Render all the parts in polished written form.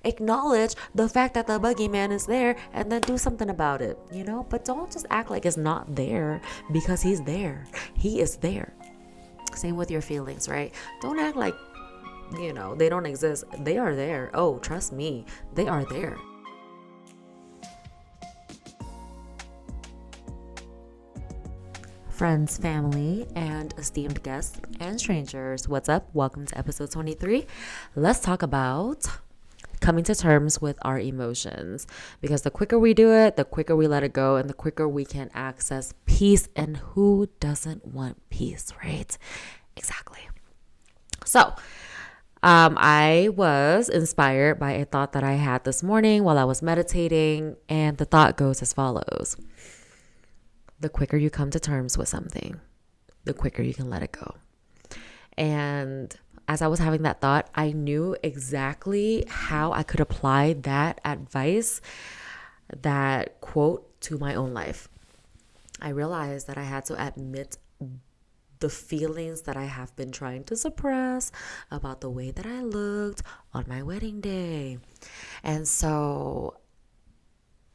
acknowledge the fact that the boogeyman is there and then do something about it, But don't just act like it's not there, because he's there. He is there. Same with your feelings, right? Don't act like, they don't exist. They are there. Oh, trust me, they are there. Friends, family, and esteemed guests and strangers, what's up? Welcome to episode 23. Let's talk about coming to terms with our emotions, because the quicker we do it, the quicker we let it go, and the quicker we can access peace. And who doesn't want peace, right? Exactly. So, I was inspired by a thought that I had this morning while I was meditating, and the thought goes as follows. The quicker you come to terms with something, the quicker you can let it go. And as I was having that thought, I knew exactly how I could apply that advice, that quote, to my own life. I realized that I had to admit the feelings that I have been trying to suppress about the way that I looked on my wedding day. And so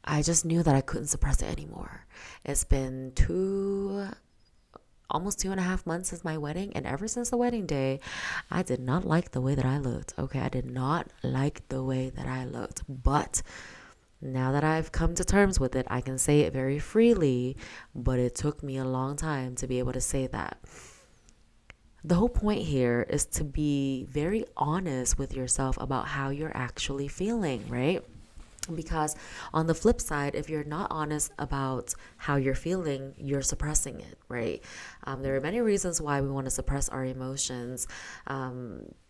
I just knew that I couldn't suppress it anymore. It's been almost 2.5 months since my wedding, and ever since the wedding day, I did not like the way that I looked. Okay, I did not like the way that I looked, but now that I've come to terms with it, I can say it very freely, but it took me a long time to be able to say that. The whole point here is to be very honest with yourself about how you're actually feeling, right? Because on the flip side, if you're not honest about how you're feeling, you're suppressing it, right? There are many reasons why we want to suppress our emotions,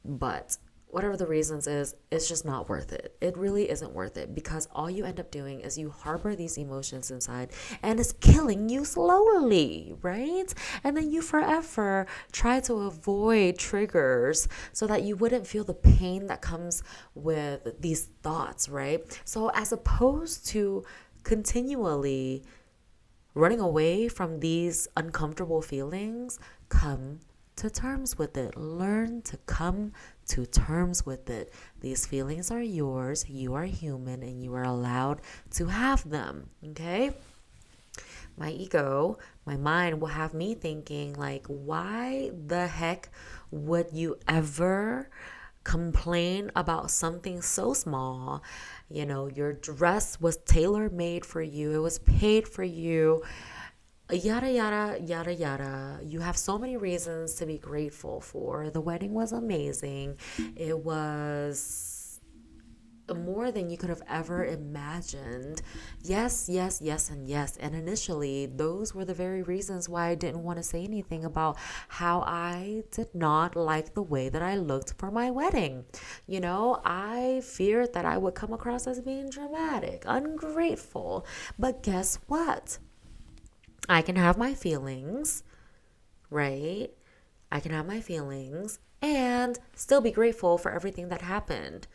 but whatever the reasons is, it's just not worth it. It really isn't worth it, because all you end up doing is you harbor these emotions inside, and it's killing you slowly, right? And then you forever try to avoid triggers so that you wouldn't feel the pain that comes with these thoughts, right? So as opposed to continually running away from these uncomfortable feelings, come to terms with it. Learn to come to terms with it. These feelings are yours. You are human, and you are allowed to have them. Okay? My ego, my mind will have me thinking, like, why the heck would you ever complain about something so small? Your dress was tailor-made for you. It was paid for you. Yada, yada, yada, yada. You have so many reasons to be grateful for. The wedding was amazing. It was more than you could have ever imagined. Yes, yes, yes, and yes. And initially, those were the very reasons why I didn't want to say anything about how I did not like the way that I looked for my wedding. I feared that I would come across as being dramatic, ungrateful. But guess what? I can have my feelings, right? I can have my feelings and still be grateful for everything that happened,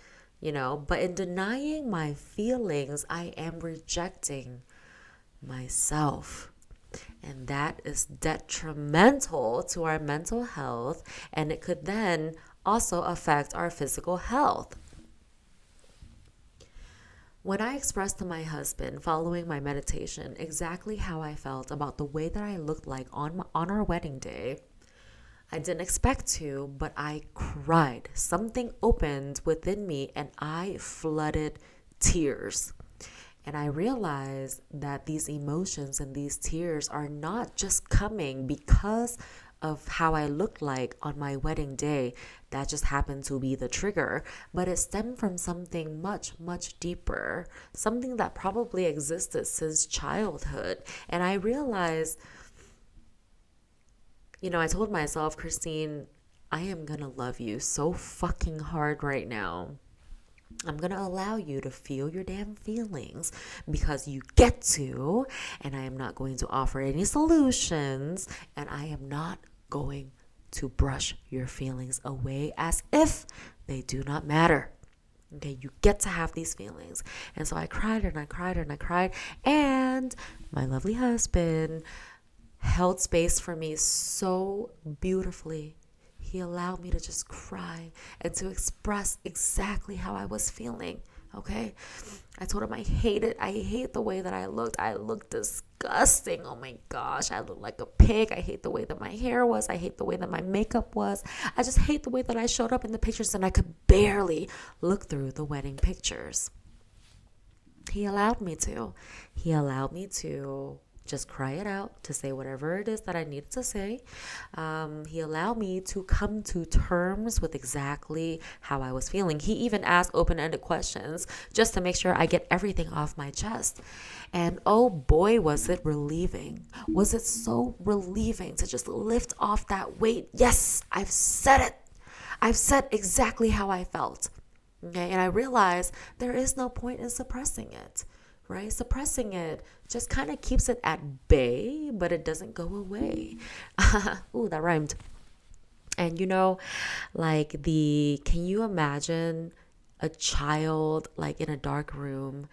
But in denying my feelings, I am rejecting myself. And that is detrimental to our mental health, and it could then also affect our physical health. When I expressed to my husband following my meditation exactly how I felt about the way that I looked like on our wedding day, I didn't expect to, but I cried. Something opened within me and I flooded tears. And I realized that these emotions and these tears are not just coming because of how I looked like on my wedding day. That just happened to be the trigger, but it stemmed from something much, much deeper, something that probably existed since childhood. And I realized, I told myself, Christine, I am gonna love you so fucking hard right now. I'm going to allow you to feel your damn feelings because you get to, and I am not going to offer any solutions, and I am not going to brush your feelings away as if they do not matter. Okay, you get to have these feelings. And so I cried and I cried and I cried, and my lovely husband held space for me so beautifully. He allowed me to just cry and to express exactly how I was feeling, Okay. I told him I hate the way that I looked. I looked disgusting. Oh my gosh. I looked like a pig. I hate the way that my hair was. I hate the way that my makeup was. I just hate the way that I showed up in the pictures, and I could barely look through the wedding pictures. He allowed me to. He allowed me to just cry it out, to say whatever it is that I needed to say. He allowed me to come to terms with exactly how I was feeling. He even asked open-ended questions just to make sure I get everything off my chest. And oh boy, was it relieving. Was it so relieving to just lift off that weight. Yes, I've said it. I've said exactly how I felt. Okay, and I realized there is no point in suppressing it, right? Suppressing it just kind of keeps it at bay, but it doesn't go away. Ooh, that rhymed. And can you imagine a child like in a dark room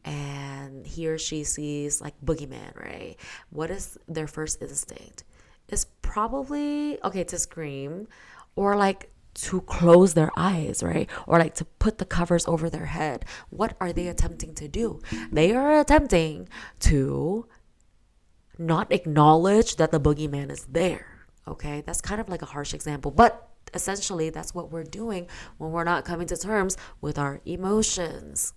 and he or she sees like boogeyman, right? What is their first instinct? It's probably, okay, to scream or like to close their eyes, right? Or like to put the covers over their head. What are they attempting to do? They are attempting to not acknowledge that the boogeyman is there. Okay, that's kind of like a harsh example, but essentially that's what we're doing when we're not coming to terms with our emotions,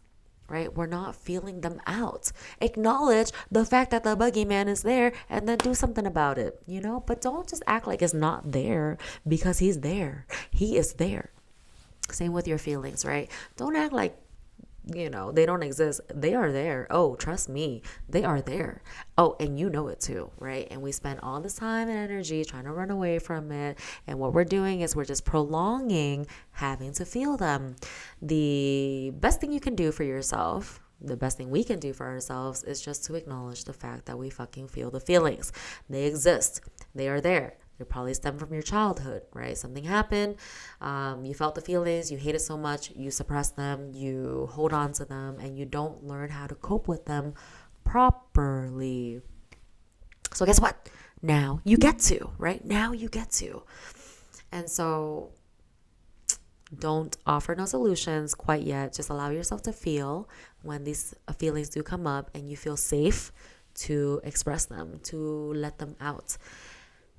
right? We're not feeling them out. Acknowledge the fact that the boogeyman is there and then do something about it, But don't just act like it's not there, because he's there. He is there. Same with your feelings, right? Don't act like, they don't exist. They are there. Oh, trust me, they are there. Oh, and you know it too, right? And we spend all this time and energy trying to run away from it. And what we're doing is we're just prolonging having to feel them. The best thing you can do for yourself, the best thing we can do for ourselves, is just to acknowledge the fact that we fucking feel the feelings. They exist. They are there. They probably stem from your childhood, right? Something happened. You felt the feelings. You hate it so much. You suppress them. You hold on to them. And you don't learn how to cope with them properly. So guess what? Now you get to, right? Now you get to. And so don't offer no solutions quite yet. Just allow yourself to feel when these feelings do come up, and you feel safe to express them, to let them out.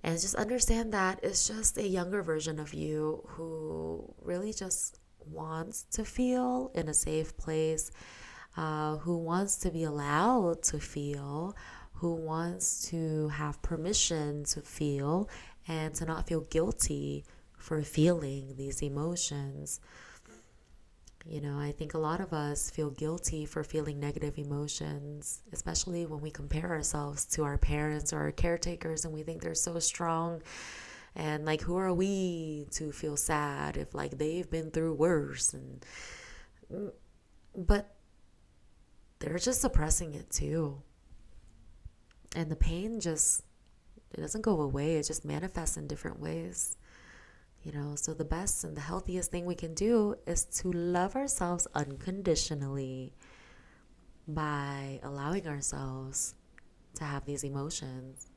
And just understand that it's just a younger version of you who really just wants to feel in a safe place, who wants to be allowed to feel, who wants to have permission to feel and to not feel guilty for feeling these emotions. I think a lot of us feel guilty for feeling negative emotions, especially when we compare ourselves to our parents or our caretakers and we think they're so strong. And like, who are we to feel sad if like they've been through worse? But they're just suppressing it too. And the pain it doesn't go away. It just manifests in different ways. So the best and the healthiest thing we can do is to love ourselves unconditionally by allowing ourselves to have these emotions.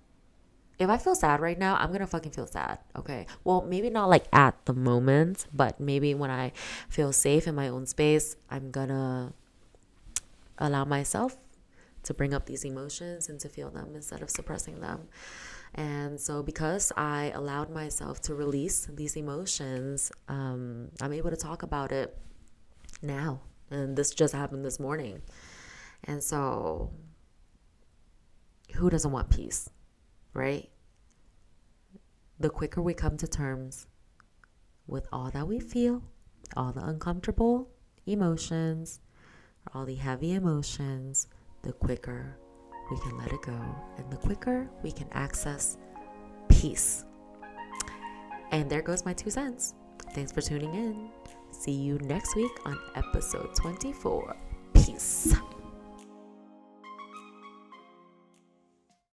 If I feel sad right now, I'm going to fucking feel sad, okay? Well, maybe not like at the moment, but maybe when I feel safe in my own space, I'm going to allow myself to bring up these emotions and to feel them instead of suppressing them. And so because I allowed myself to release these emotions, I'm able to talk about it now. And this just happened this morning. And so who doesn't want peace, right? The quicker we come to terms with all that we feel, all the uncomfortable emotions, all the heavy emotions, the quicker we can let it go, and the quicker we can access peace. And there goes my 2 cents. Thanks for tuning in. See you next week on episode 24. Peace.